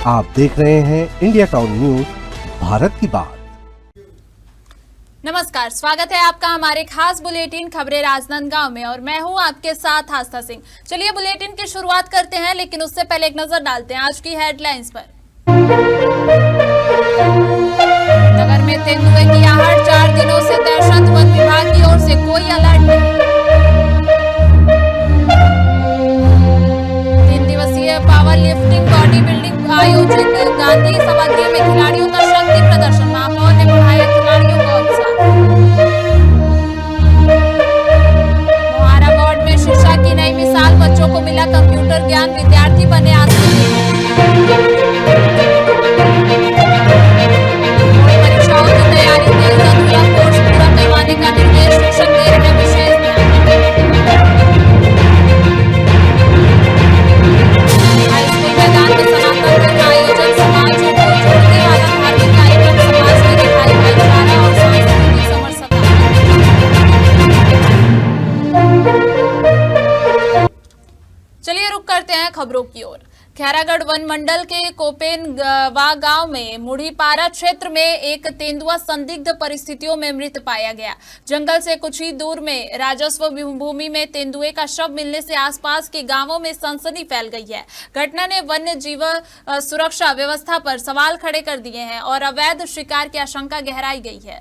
आप देख रहे हैं इंडिया टाउन न्यूज, भारत की बात। नमस्कार, स्वागत है आपका हमारे खास बुलेटिन खबरें राजनांदगांव में और मैं हूं आपके साथ आस्था सिंह। चलिए बुलेटिन की शुरुआत करते हैं, लेकिन उससे पहले एक नजर डालते हैं आज की हेडलाइंस पर। नगर में तेंदुए की आहट, 4 दिनों से दहशत, वन विभाग की ओर से कोई अलर्ट नहीं। 3 दिवसीय पावर लिफ्टिंग बॉडी बिल्डिंग आयोजित, गांधी सभागृह में खिलाड़ियों का शक्ति प्रदर्शन, माहौल ने बढ़ाया खिलाड़ियों का उत्साह। मोहारा बोर्ड में शिक्षा की नई मिसाल, बच्चों को मिला कंप्यूटर ज्ञान, विद्यार्थी बने परीक्षाओं की तैयारी तेज, अधूरा कोर्स पूरा करवाने का निर्देश, शिक्षक दे रहे विशेष ध्यान। हाई स्कूल मैदान में सनातन धर्म आयोजन, समाज को जोड़ने वाला धार्मिक कार्यक्रम, समाज में दिखाई भाईचारा और सांस्कृतिक समरसता। चलिए रुक करते हैं खबरों की ओर। खैरागढ़ वन मंडल के कोपेनवा गांव में मुढ़ीपारा क्षेत्र में एक तेंदुआ संदिग्ध परिस्थितियों में मृत पाया गया। जंगल से कुछ ही दूर में राजस्व भूमि में तेंदुए का शव मिलने से आसपास के गांवों में सनसनी फैल गई है। घटना ने वन्य जीव सुरक्षा व्यवस्था पर सवाल खड़े कर दिए हैं और अवैध शिकार की आशंका गहराई गई है।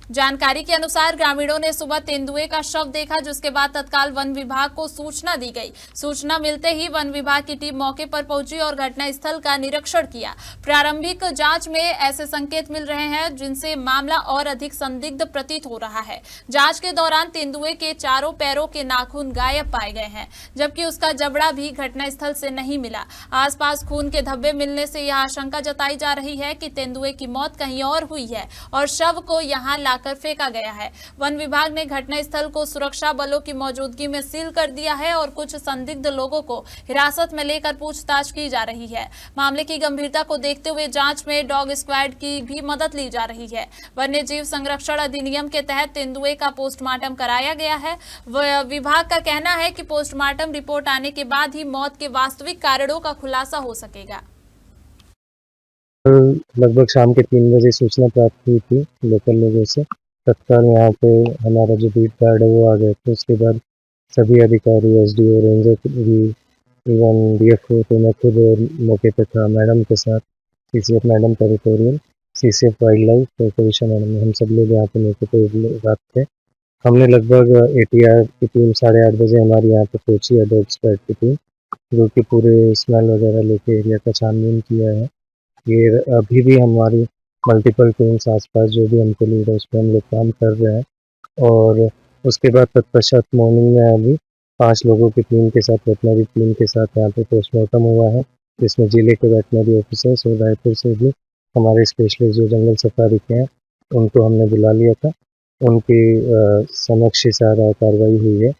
जानकारी के अनुसार ग्रामीणों ने सुबह तेंदुए का शव देखा, जिसके बाद तत्काल वन विभाग को सूचना दी गई। सूचना मिलते ही वन विभाग की टीम मौके पर पहुंची और घटनास्थल का निरीक्षण किया। प्रारंभिक जांच में ऐसे संकेत मिल रहे हैं जिनसे मामला और अधिक संदिग्ध प्रतीत हो रहा है। जांच के दौरान तेंदुए के चारों पैरों के नाखून गायब पाए गए हैं, जबकि उसका जबड़ा भी घटनास्थल से नहीं मिला। आसपास खून के धब्बे मिलने से यह आशंका जताई जा रही है कि तेंदुए की मौत कहीं और हुई है और शव को यहां कर फेंका गया है। वन विभाग ने घटनास्थल को सुरक्षा बलों की मौजूदगी में सील कर दिया है और कुछ संदिग्ध लोगों को हिरासत में लेकर पूछताछ की जा रही है। मामले की गंभीरता को देखते हुए जांच में डॉग स्क्वाड की भी मदद ली जा रही है। वन्य जीव संरक्षण अधिनियम के तहत तेंदुए का पोस्टमार्टम कराया गया है। विभाग का कहना है कि पोस्टमार्टम रिपोर्ट आने के बाद ही मौत के वास्तविक कारणों का खुलासा हो सकेगा। लगभग शाम के 3 बजे सूचना प्राप्त हुई थी लोकल लोगों से। तत्काल यहाँ पे हमारा जो बीट गार्ड है वो आ गए थे। उसके बाद सभी अधिकारी, एसडीओ, रेंजर भी, इवन डीएफओ, तो मैं खुद मौके पे था मैडम के साथ, CCF madam territorial, CCF wild life, तो कविशा मैडम, हम सब लोग यहाँ पे मौके पे रात थे। हमने लगभग एटीआर की टीम 8:30 बजे हमारी यहाँ पे पहुंची है, डॉग स्क्वाड की टीम, जो कि पूरे स्मेल वगैरह लेके एरिया का छानबीन किया है। ये अभी भी हमारी मल्टीपल टीम्स आसपास जो भी हमको लीड है उस पर हम लोग काम कर रहे हैं। और उसके बाद तत्पश्चात मॉर्निंग में अभी 5 लोगों की टीम के साथ, वेटनरी टीम के साथ यहाँ पे पोस्टमार्टम हुआ है, जिसमें जिले के वेटनरी ऑफिसर्स और रायपुर से भी हमारे स्पेशलिस्ट जो जंगल सफारी के हैं उनको हमने बुला लिया था। उनकी समक्ष सारा कार्रवाई हुई है।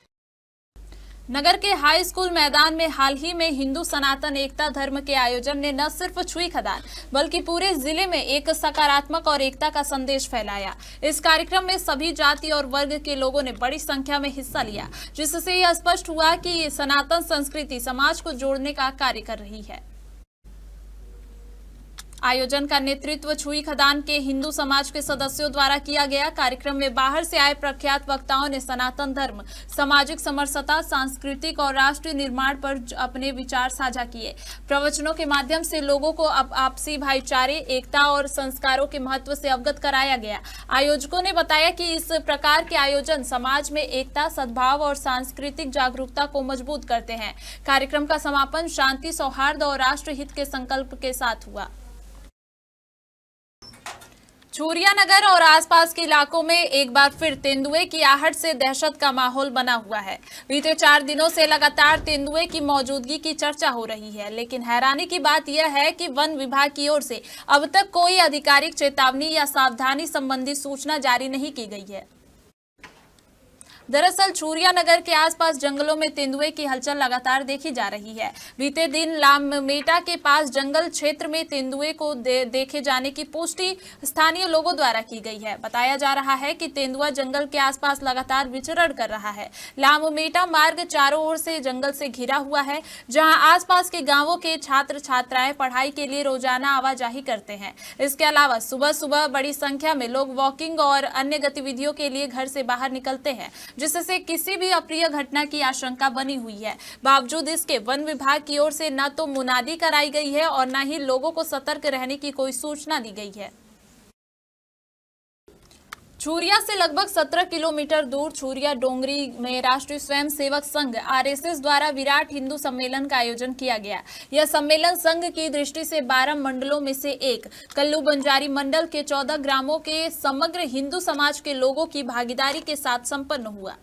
नगर के हाई स्कूल मैदान में हाल ही में हिंदू सनातन एकता धर्म के आयोजन ने न सिर्फ छुई खदान बल्कि पूरे जिले में एक सकारात्मक और एकता का संदेश फैलाया। इस कार्यक्रम में सभी जाति और वर्ग के लोगों ने बड़ी संख्या में हिस्सा लिया, जिससे यह स्पष्ट हुआ कि सनातन संस्कृति समाज को जोड़ने का कार्य कर रही है। आयोजन का नेतृत्व छुई खदान के हिंदू समाज के सदस्यों द्वारा किया गया। कार्यक्रम में बाहर से आए प्रख्यात वक्ताओं ने सनातन धर्म, सामाजिक समरसता, सांस्कृतिक और राष्ट्रीय निर्माण पर अपने विचार साझा किए। प्रवचनों के माध्यम से लोगों को आपसी भाईचारे, एकता और संस्कारों के महत्व से अवगत कराया गया। आयोजकों ने बताया कि इस प्रकार के आयोजन समाज में एकता, सद्भाव और सांस्कृतिक जागरूकता को मजबूत करते हैं। कार्यक्रम का समापन शांति, सौहार्द और राष्ट्र हित के संकल्प के साथ हुआ। चूरिया नगर और आसपास के इलाकों में एक बार फिर तेंदुए की आहट से दहशत का माहौल बना हुआ है। बीते 4 दिनों से लगातार तेंदुए की मौजूदगी की चर्चा हो रही है, लेकिन हैरानी की बात यह है कि वन विभाग की ओर से अब तक कोई आधिकारिक चेतावनी या सावधानी संबंधी सूचना जारी नहीं की गई है। दरअसल छूरिया नगर के आसपास जंगलों में तेंदुए की हलचल लगातार देखी जा रही है। बीते दिन लाममेटा के पास जंगल क्षेत्र में तेंदुए को देखे जाने की पुष्टि स्थानीय लोगों द्वारा की गई है। बताया जा रहा है कि तेंदुआ जंगल के आसपास लगातार विचरण कर रहा है। लाममेटा मार्ग चारों ओर से जंगल से घिरा हुआ है, जहां आसपास के गांवों के छात्र छात्राएं पढ़ाई के लिए रोजाना आवाजाही करते हैं। इसके अलावा सुबह सुबह बड़ी संख्या में लोग वॉकिंग और अन्य गतिविधियों के लिए घर से बाहर निकलते हैं, जिससे किसी भी अप्रिय घटना की आशंका बनी हुई है। बावजूद इसके वन विभाग की ओर से न तो मुनादी कराई गई है और न ही लोगों को सतर्क रहने की कोई सूचना दी गई है। छूरिया से लगभग 17 किलोमीटर दूर छूरिया डोंगरी में राष्ट्रीय स्वयंसेवक संघ आरएसएस द्वारा विराट हिंदू सम्मेलन का आयोजन किया गया। यह सम्मेलन संघ की दृष्टि से 12 मंडलों में से एक कल्लू बंजारी मंडल के 14 ग्रामों के समग्र हिंदू समाज के लोगों की भागीदारी के साथ संपन्न हुआ।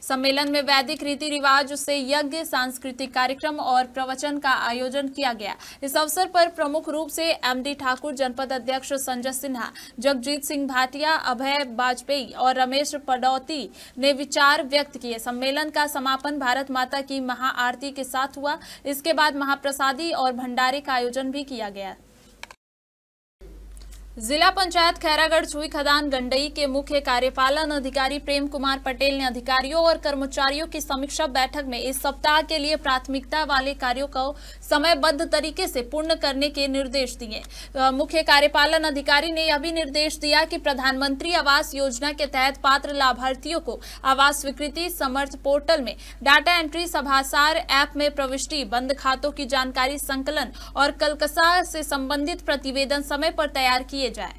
सम्मेलन में वैदिक रीति रिवाज से यज्ञ, सांस्कृतिक कार्यक्रम और प्रवचन का आयोजन किया गया। इस अवसर पर प्रमुख रूप से एमडी ठाकुर, जनपद अध्यक्ष संजय सिन्हा, जगजीत सिंह भाटिया, अभय वाजपेयी और रमेश पडौती ने विचार व्यक्त किए। सम्मेलन का समापन भारत माता की महाआरती के साथ हुआ। इसके बाद महाप्रसादी और भंडारे का आयोजन भी किया गया। जिला पंचायत खैरागढ़ छुई खदान गंडई के मुख्य कार्यपालन अधिकारी प्रेम कुमार पटेल ने अधिकारियों और कर्मचारियों की समीक्षा बैठक में इस सप्ताह के लिए प्राथमिकता वाले कार्यों को समयबद्ध तरीके से पूर्ण करने के निर्देश दिए। मुख्य कार्यपालन अधिकारी ने यह भी निर्देश दिया कि प्रधानमंत्री आवास योजना के तहत पात्र लाभार्थियों को आवास स्वीकृति समर्थ पोर्टल में डाटा एंट्री, सभासार ऐप में प्रविष्टि, बंद खातों की जानकारी संकलन और कलकसा से संबंधित प्रतिवेदन समय पर तैयार किए जाए।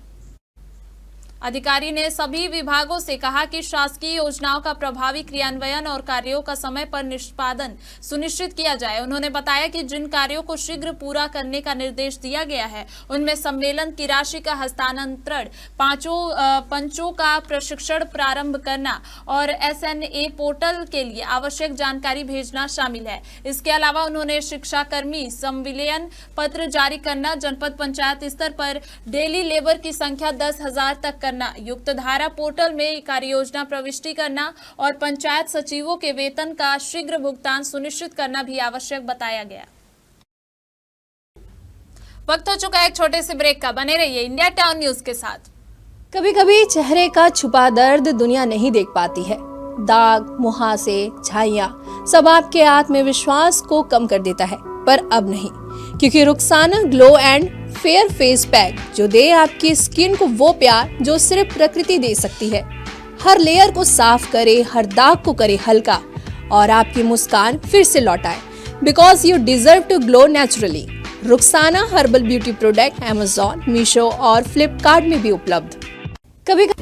अधिकारी ने सभी विभागों से कहा कि शासकीय योजनाओं का प्रभावी क्रियान्वयन और कार्यों का समय पर निष्पादन सुनिश्चित किया जाए। उन्होंने बताया कि जिन कार्यों को शीघ्र पूरा करने का निर्देश दिया गया है, उनमें सम्मेलन की राशि का हस्तांतरण, पंचों का प्रशिक्षण प्रारंभ करना और SNA पोर्टल के लिए आवश्यक जानकारी भेजना शामिल है। इसके अलावा उन्होंने शिक्षाकर्मी संविलियन पत्र जारी करना, जनपद पंचायत स्तर पर डेली लेबर की संख्या 10,000 तक करना, युक्त धारा पोर्टल में कार्य योजना प्रविष्टि करना और पंचायत सचिवों के वेतन का शीघ्र भुगतान सुनिश्चित करना भी आवश्यक बताया गया। वक्त हो चुका है एक छोटे से ब्रेक का। बने रहिए इंडिया टाउन न्यूज के साथ। कभी कभी चेहरे का छुपा दर्द दुनिया नहीं देख पाती है। दाग, मुहासे, झाइयां सब आपके आत्मविश्वास को कम कर देता है, पर अब नहीं, क्योंकि Rukhsana glow and fair face pack जो दे आपकी स्किन को वो प्यार जो सिर्फ प्रकृति दे सकती है। हर लेयर को साफ करे, हर दाग को करे हल्का और आपकी मुस्कान फिर से लौटाए। Because you deserve to glow naturally. Rukhsana herbal beauty product Amazon, Meesho और फ्लिपकार्ट में भी उपलब्ध।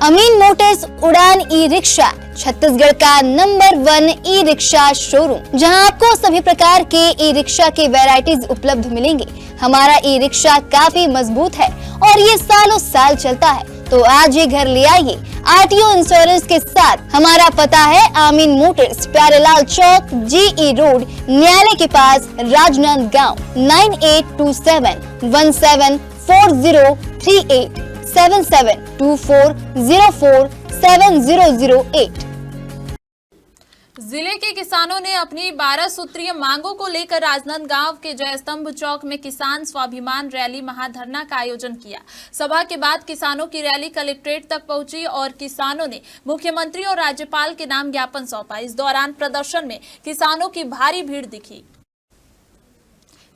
अमीन मोटर्स उड़ान ई रिक्शा छत्तीसगढ़ का नंबर 1 ई रिक्शा शोरूम, जहां आपको सभी प्रकार के ई रिक्शा के वैरायटीज उपलब्ध मिलेंगे। हमारा ई रिक्शा काफी मजबूत है और ये सालों साल चलता है, तो आज ही घर ले आइए RTO इंश्योरेंस के साथ। हमारा पता है अमीन मोटर्स, प्यारेलाल चौक, GE रोड, न्यायालय के पास, राजनांदगांव। 9827174038 7724047008। जिले के किसानों ने अपनी 12 सूत्रीय मांगों को लेकर राजनांदगांव के जयस्तंभ चौक में किसान स्वाभिमान रैली महाधरना का आयोजन किया। सभा के बाद किसानों की रैली कलेक्ट्रेट तक पहुंची और किसानों ने मुख्यमंत्री और राज्यपाल के नाम ज्ञापन सौंपा। इस दौरान प्रदर्शन में किसानों की भारी भीड़ दिखी।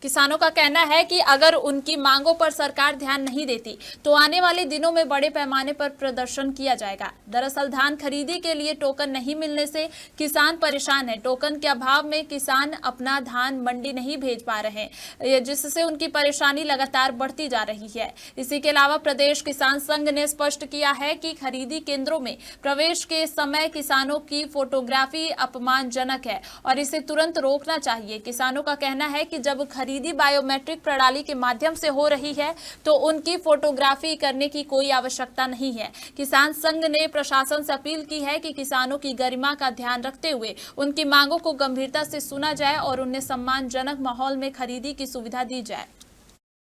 किसानों का कहना है कि अगर उनकी मांगों पर सरकार ध्यान नहीं देती तो आने वाले दिनों में बड़े पैमाने पर प्रदर्शन किया जाएगा। दरअसल धान खरीदी के लिए टोकन नहीं मिलने से किसान परेशान है। टोकन के अभाव में किसान अपना धान मंडी नहीं भेज पा रहे हैं, जिससे उनकी परेशानी लगातार बढ़ती जा रही है। इसी के अलावा प्रदेश किसान संघ ने स्पष्ट किया है कि खरीदी केंद्रों में प्रवेश के समय किसानों की फोटोग्राफी अपमानजनक है और इसे तुरंत रोकना चाहिए। किसानों का कहना है कि जब खरीदी बायोमेट्रिक प्रणाली के माध्यम से हो रही है तो उनकी फोटोग्राफी करने की कोई आवश्यकता नहीं है। किसान संघ ने प्रशासन से अपील की है कि किसानों की गरिमा का ध्यान रखते हुए उनकी मांगों को गंभीरता से सुना जाए और उन्हें सम्मानजनक माहौल में खरीदी की सुविधा दी जाए।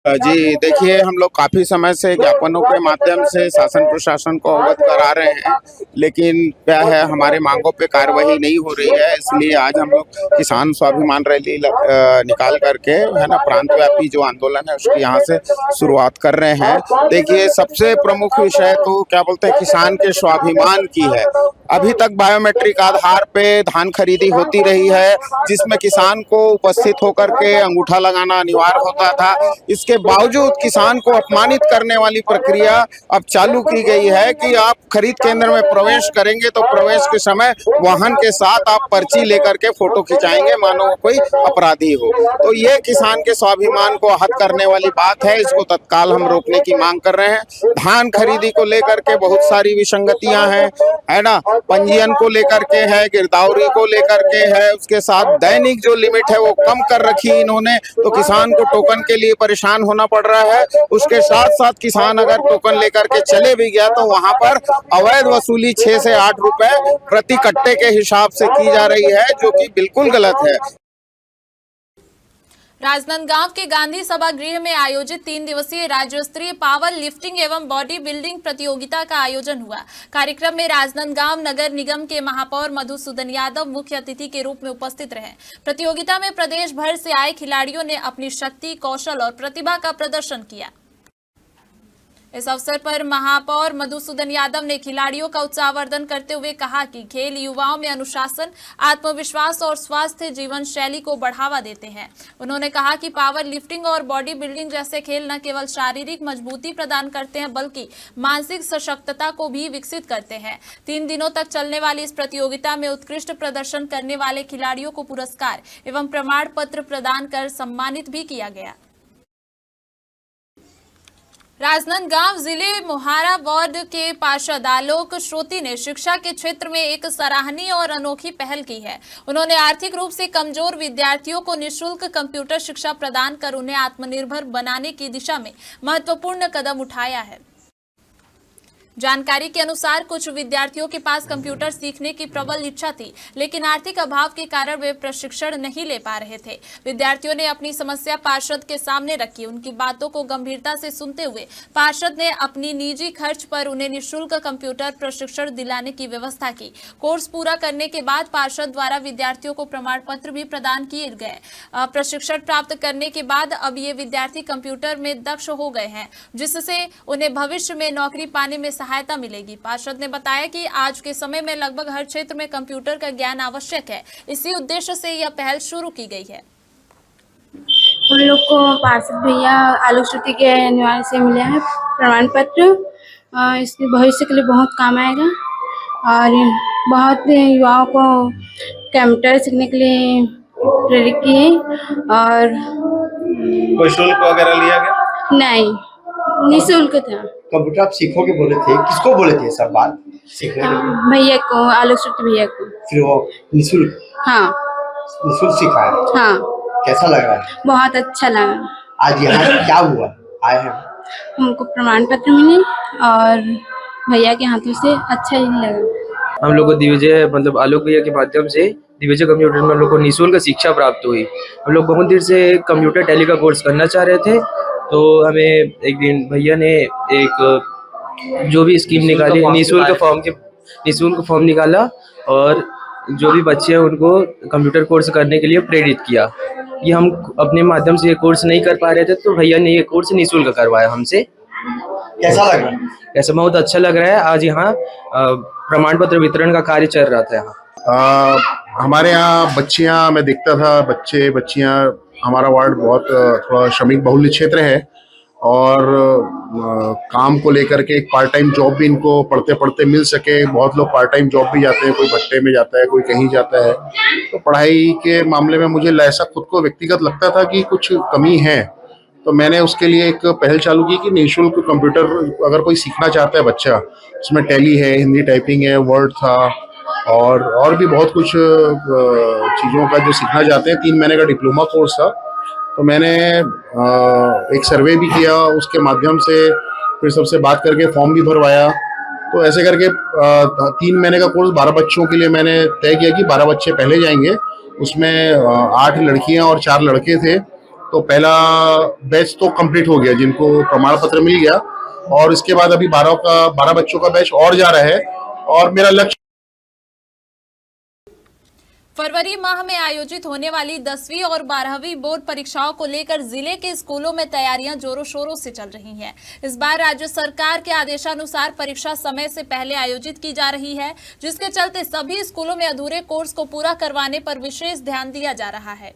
जी देखिए, हम लोग काफ़ी समय से ज्ञापनों के माध्यम से शासन प्रशासन को अवगत करा रहे हैं, लेकिन क्या है, हमारे मांगों पे कार्रवाई नहीं हो रही है। इसलिए आज हम लोग किसान स्वाभिमान रैली निकाल करके, है ना, प्रांतव्यापी जो आंदोलन है उसकी यहाँ से शुरुआत कर रहे हैं। देखिए, सबसे प्रमुख विषय तो क्या बोलते हैं, किसान के स्वाभिमान की है। अभी तक बायोमेट्रिक आधार पे धान खरीदी होती रही है, जिसमें किसान को उपस्थित होकर के अंगूठा लगाना अनिवार्य होता था। इसके बावजूद किसान को अपमानित करने वाली प्रक्रिया अब चालू की गई है कि आप खरीद केंद्र में प्रवेश करेंगे तो प्रवेश के समय वाहन के साथ आप पर्ची लेकर के फोटो खिंचाएंगे, मानो कोई अपराधी हो। तो ये किसान के स्वाभिमान को आहत करने वाली बात है। इसको तत्काल हम रोकने की मांग कर रहे हैं। धान खरीदी को लेकर के बहुत सारी विसंगतियां हैं, है ना, पंजीयन को लेकर के है, गिरदावरी को लेकर के है, उसके साथ दैनिक जो लिमिट है वो कम कर रखी इन्होंने, तो किसान को टोकन के लिए परेशान होना पड़ रहा है। उसके साथ साथ किसान अगर टोकन लेकर के चले भी गया तो वहां पर अवैध वसूली 6 से 8 रुपए प्रति कट्टे के हिसाब से की जा रही है, जो कि बिल्कुल गलत है। राजनांदगांव के गांधी सभागृह में आयोजित 3 दिवसीय राज्य स्तरीय पावर लिफ्टिंग एवं बॉडी बिल्डिंग प्रतियोगिता का आयोजन हुआ। कार्यक्रम में राजनांदगांव नगर निगम के महापौर मधुसूदन यादव मुख्य अतिथि के रूप में उपस्थित रहे। प्रतियोगिता में प्रदेश भर से आए खिलाड़ियों ने अपनी शक्ति, कौशल और प्रतिभा का प्रदर्शन किया। इस अवसर पर महापौर मधुसूदन यादव ने खिलाड़ियों का उत्साहवर्धन करते हुए कहा कि खेल युवाओं में अनुशासन, आत्मविश्वास और स्वास्थ्य जीवन शैली को बढ़ावा देते हैं। उन्होंने कहा कि पावर लिफ्टिंग और बॉडी बिल्डिंग जैसे खेल न केवल शारीरिक मजबूती प्रदान करते हैं बल्कि मानसिक सशक्तता को भी विकसित करते हैं। 3 दिनों तक चलने वाली इस प्रतियोगिता में उत्कृष्ट प्रदर्शन करने वाले खिलाड़ियों को पुरस्कार एवं प्रमाण पत्र प्रदान कर सम्मानित भी किया गया। राजनांदगांव जिले मोहारा वार्ड के पार्षद आलोक श्रोती ने शिक्षा के क्षेत्र में एक सराहनीय और अनोखी पहल की है। उन्होंने आर्थिक रूप से कमजोर विद्यार्थियों को निःशुल्क कंप्यूटर शिक्षा प्रदान कर उन्हें आत्मनिर्भर बनाने की दिशा में महत्वपूर्ण कदम उठाया है। जानकारी के अनुसार कुछ विद्यार्थियों के पास कंप्यूटर सीखने की प्रबल इच्छा थी, लेकिन आर्थिक अभाव के कारण वे प्रशिक्षण नहीं ले पा रहे थे। विद्यार्थियों ने अपनी समस्या पार्षद के सामने रखी। उनकी बातों को गंभीरता से सुनते हुए पार्षद ने अपनी निजी खर्च पर उन्हें निःशुल्क कंप्यूटर प्रशिक्षण दिलाने की व्यवस्था की। कोर्स पूरा करने के बाद पार्षद द्वारा विद्यार्थियों को प्रमाण पत्र भी प्रदान किए गए। प्रशिक्षण प्राप्त करने के बाद अब ये विद्यार्थी कंप्यूटर में दक्ष हो गए हैं, जिससे उन्हें भविष्य में नौकरी पाने में सहायता मिलेगी। पार्षद ने बताया कि आज के समय में लगभग हर क्षेत्र में कंप्यूटर का ज्ञान आवश्यक है। इसी उद्देश्य से यह पहल शुरू की गई है। हम लोग को पार्षद भैया आलोक श्रुति के निवारण से मिले हैं प्रमाण पत्र। इसके भविष्य के लिए बहुत काम आएगा और बहुत युवाओं को कंप्यूटर सीखने के लिए प्रेरित किए। और कोई शुल्क वगैरह लिया गया? नहीं, निःशुल्क था। कंप्यूटर आप सीखोगे बोले थे, किसको बोले थे सब बात सीखने के लिए? भैया को, आलोक श्रुति भैया को। फिर वो निःशुल्क? हाँ, निःशुल्क सिखाया? हाँ। कैसा लग रहा है? बहुत अच्छा लगा। आज यहाँ क्या हुआ, आए हैं? हमको प्रमाण पत्र मिले और भैया के हाथों से अच्छा ही लगा। हम लोग को दिग्विजय मतलब आलोक भैया के माध्यम से दिग्विजय कंप्यूटर में हम लोग को निःशुल्क शिक्षा प्राप्त हुई। हम लोग बहुत देर से कंप्यूटर टैली का कोर्स करना चाह रहे थे, तो हमें एक दिन भैया ने एक जो भी स्कीम निकाली, निःशुल्क फॉर्म निकाला और जो भी बच्चे हैं उनको कंप्यूटर कोर्स करने के लिए प्रेरित किया। ये हम अपने माध्यम से ये कोर्स नहीं कर पा रहे थे, तो भैया ने ये कोर्स निःशुल्क करवाया हमसे। कैसा लग रहा है? ऐसा बहुत अच्छा लग रहा है। आज यहाँ प्रमाण पत्र वितरण का कार्य चल रहा था। यहाँ हमारे यहाँ बच्चियाँ, मैं देखता था बच्चे बच्चियाँ, हमारा वार्ड बहुत थोड़ा श्रमिक बहुल्य क्षेत्र है और काम को लेकर के एक पार्ट टाइम जॉब भी इनको पढ़ते पढ़ते मिल सके। बहुत लोग पार्ट टाइम जॉब भी जाते हैं, कोई भट्टे में जाता है, कोई कहीं जाता है। तो पढ़ाई के मामले में मुझे ऐसा खुद को व्यक्तिगत लगता था कि कुछ कमी है, तो मैंने उसके लिए एक पहल चालू की कि निःशुल्क कंप्यूटर अगर कोई सीखना चाहता है बच्चा, उसमें टैली है, हिंदी टाइपिंग है, वर्ड था और भी बहुत कुछ चीज़ों का जो सीखना चाहते हैं। 3 महीने का डिप्लोमा कोर्स था। तो मैंने एक सर्वे भी किया, उसके माध्यम से फिर सबसे बात करके फॉर्म भी भरवाया। तो ऐसे करके 3 महीने का कोर्स 12 बच्चों के लिए मैंने तय किया कि 12 बच्चे पहले जाएंगे। उसमें 8 लड़कियां और 4 लड़के थे। तो पहला बैच तो कंप्लीट हो गया, जिनको प्रमाण पत्र मिल गया, और इसके बाद अभी 12 बच्चों का बैच और जा रहा है, और मेरा लक्ष्य फरवरी माह में आयोजित होने वाली 10वीं और 12वीं बोर्ड परीक्षाओं को लेकर जिले के स्कूलों में तैयारियां जोरों शोरों से चल रही हैं। इस बार राज्य सरकार के आदेशानुसार परीक्षा समय से पहले आयोजित की जा रही है, जिसके चलते सभी स्कूलों में अधूरे कोर्स को पूरा करवाने पर विशेष ध्यान दिया जा रहा है।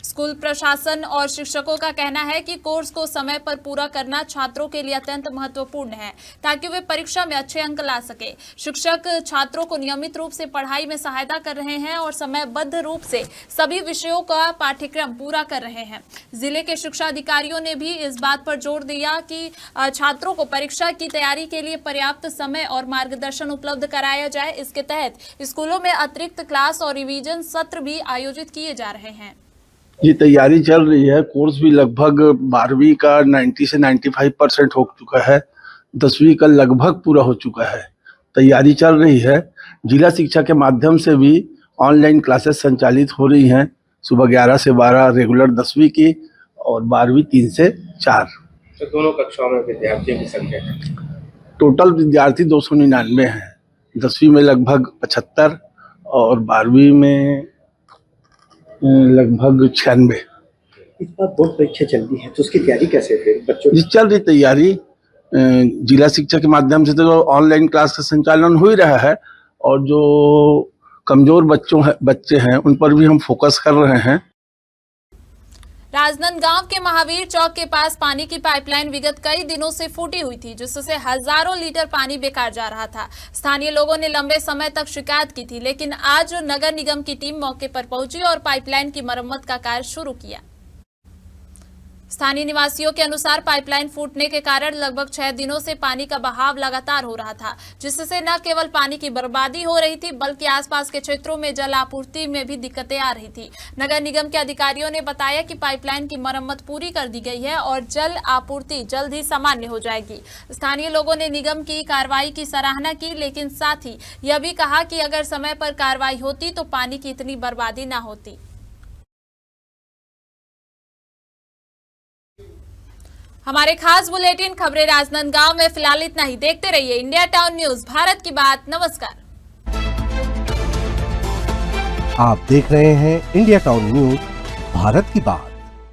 स्कूल प्रशासन और शिक्षकों का कहना है कि कोर्स को समय पर पूरा करना छात्रों के लिए अत्यंत महत्वपूर्ण है, ताकि वे परीक्षा में अच्छे अंक ला सके। शिक्षक छात्रों को नियमित रूप से पढ़ाई में सहायता कर रहे हैं और समयबद्ध रूप से सभी विषयों का पाठ्यक्रम पूरा कर रहे हैं। जिले के शिक्षा अधिकारियों ने भी इस बात पर जोर दिया कि छात्रों को परीक्षा की तैयारी के लिए पर्याप्त समय और मार्गदर्शन उपलब्ध कराया जाए। इसके तहत स्कूलों में अतिरिक्त क्लास और रिवीजन सत्र भी आयोजित किए जा रहे हैं। ये तैयारी चल रही है। कोर्स भी लगभग 12वीं का 90 से 95% हो चुका है, 10वीं का लगभग पूरा हो चुका है। तैयारी चल रही है। जिला शिक्षा के माध्यम से भी ऑनलाइन क्लासेस संचालित हो रही हैं। सुबह 11 से 12 रेगुलर 10वीं की और 12वीं 3 से 4। तो दोनों कक्षाओं में विद्यार्थियों की संख्या है? टोटल विद्यार्थी 299 हैं। 10वीं में लगभग 75 और 12वीं में लगभग 96। इस बार बोर्ड परीक्षा चल रही है, तो उसकी तैयारी कैसे है बच्चों की? चल रही तैयारी जिला शिक्षा के माध्यम से तो ऑनलाइन क्लास का संचालन हो ही रहा है, और जो कमजोर बच्चे हैं उन पर भी हम फोकस कर रहे हैं। राजनांदगांव के महावीर चौक के पास पानी की पाइपलाइन विगत कई दिनों से फूटी हुई थी, जिससे हजारों लीटर पानी बेकार जा रहा था। स्थानीय लोगों ने लंबे समय तक शिकायत की थी, लेकिन आज नगर निगम की टीम मौके पर पहुंची और पाइपलाइन की मरम्मत का कार्य शुरू किया। स्थानीय निवासियों के अनुसार पाइपलाइन फूटने के कारण लगभग 6 दिनों से पानी का बहाव लगातार हो रहा था, जिससे न केवल पानी की बर्बादी हो रही थी, बल्कि आसपास के क्षेत्रों में जल आपूर्ति में भी दिक्कतें आ रही थी। नगर निगम के अधिकारियों ने बताया कि पाइपलाइन की मरम्मत पूरी कर दी गई है और जल आपूर्ति जल्द ही सामान्य हो जाएगी। स्थानीय लोगों ने निगम की कार्रवाई की सराहना की, लेकिन साथ ही यह भी कहा कि अगर समय पर कार्रवाई होती तो पानी की इतनी बर्बादी न होती। हमारे खास बुलेटिन खबरें राजनांदगांव में फिलहाल इतना ही। देखते रहिए इंडिया टाउन न्यूज, भारत की बात। नमस्कार। आप देख रहे हैं इंडिया टाउन न्यूज, भारत की बात।